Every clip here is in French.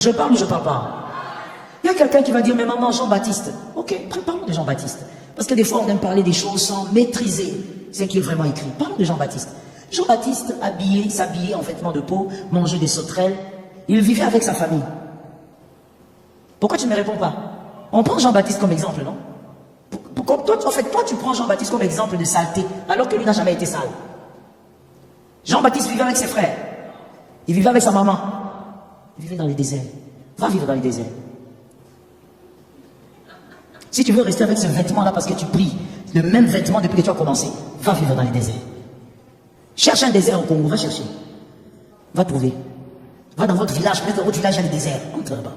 Je parle ou je parle pas? Il y a quelqu'un qui va dire, mais maman, Jean-Baptiste. Ok, parlons de Jean-Baptiste. Parce que des fois, on aime parler des choses sans maîtriser ce qui est vraiment écrit. Parlons de Jean-Baptiste. Jean-Baptiste, s'habillait en vêtements de peau, mangeait des sauterelles. Il vivait avec sa famille. Pourquoi tu ne me réponds pas? On prend Jean-Baptiste comme exemple, non? Toi, tu prends Jean-Baptiste comme exemple de saleté, alors que lui n'a jamais été sale. Jean-Baptiste vivait avec ses frères. Il vivait avec sa maman. Il vivait dans les déserts. Va vivre dans les déserts. Si tu veux rester avec ce vêtement-là parce que tu pries, le même vêtement depuis que tu as commencé, va vivre dans les déserts. Cherche un désert au Congo, va chercher. Va trouver. Va dans votre village, peut-être que votre village a des déserts. Entre là-bas.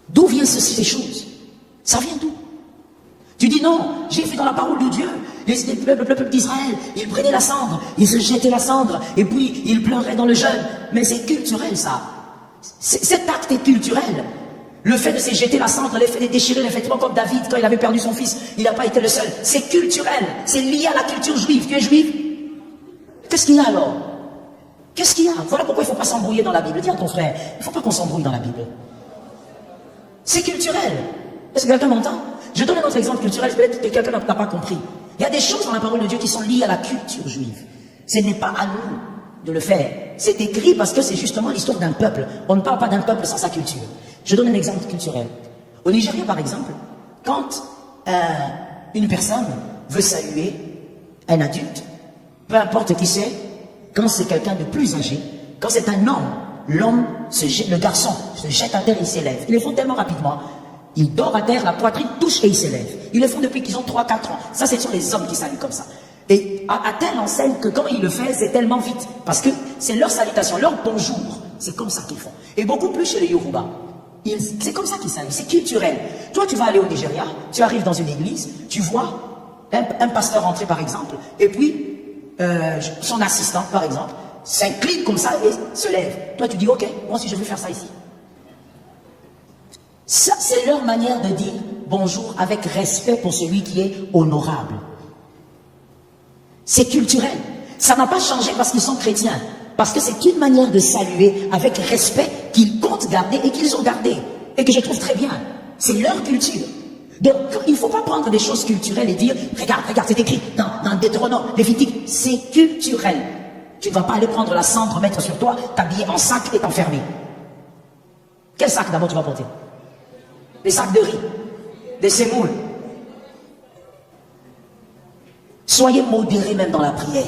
D'où viennent ces choses? Ça vient d'où? Tu dis non, j'ai vu dans la parole de Dieu, le peuple d'Israël, ils prenaient la cendre, ils se jetaient la cendre, et puis ils pleuraient dans le jeûne. Mais c'est culturel ça. Cet acte est culturel. Le fait de se jeter la cendre, le fait de déchirer les vêtements comme David, quand il avait perdu son fils, il n'a pas été le seul. C'est culturel, c'est lié à la culture juive. Tu es juif? Qu'est-ce qu'il y a alors? Qu'est-ce qu'il y a? Voilà pourquoi il ne faut pas s'embrouiller dans la Bible. Dis à ton frère, il ne faut pas qu'on s'embrouille dans la Bible. C'est culturel. Est-ce que quelqu'un m'entend? Je donne un autre exemple culturel, peut-être que quelqu'un n'a pas compris. Il y a des choses dans la parole de Dieu qui sont liées à la culture juive. Ce n'est pas à nous de le faire. C'est écrit parce que c'est justement l'histoire d'un peuple. On ne parle pas d'un peuple sans sa culture. Je donne un exemple culturel. Au Nigeria, par exemple, quand une personne veut saluer un adulte, peu importe qui c'est, quand c'est quelqu'un de plus âgé, quand c'est un homme, le garçon se jette à terre et il s'élève. Ils le font tellement rapidement. Il dort à terre, la poitrine touche et il s'élève. Ils le font depuis qu'ils ont 3-4 ans. Ça, c'est sur les hommes qui saluent comme ça. Et à telle enseigne que quand ils le font, c'est tellement vite. Parce que c'est leur salutation, leur bonjour. C'est comme ça qu'ils font. Et beaucoup plus chez les Yoruba. C'est comme ça qu'ils saluent. C'est culturel. Toi, tu vas aller au Nigeria, tu arrives dans une église, tu vois un pasteur entrer par exemple, et puis son assistant par exemple, s'incline comme ça et se lève. Toi, tu dis, ok, moi aussi je vais faire ça ici. Ça, c'est leur manière de dire bonjour avec respect pour celui qui est honorable. C'est culturel. Ça n'a pas changé parce qu'ils sont chrétiens. Parce que c'est une manière de saluer avec respect qu'ils comptent garder et qu'ils ont gardé. Et que je trouve très bien. C'est leur culture. Donc, il ne faut pas prendre des choses culturelles et dire, regarde, c'est écrit dans Deutéronome, Lévitique. C'est culturel. Tu ne vas pas aller prendre la cendre, mettre sur toi, t'habiller en sac et t'enfermer. Quel sac d'abord tu vas porter? Des sacs de riz, des sémoules. Soyez modérés même dans la prière.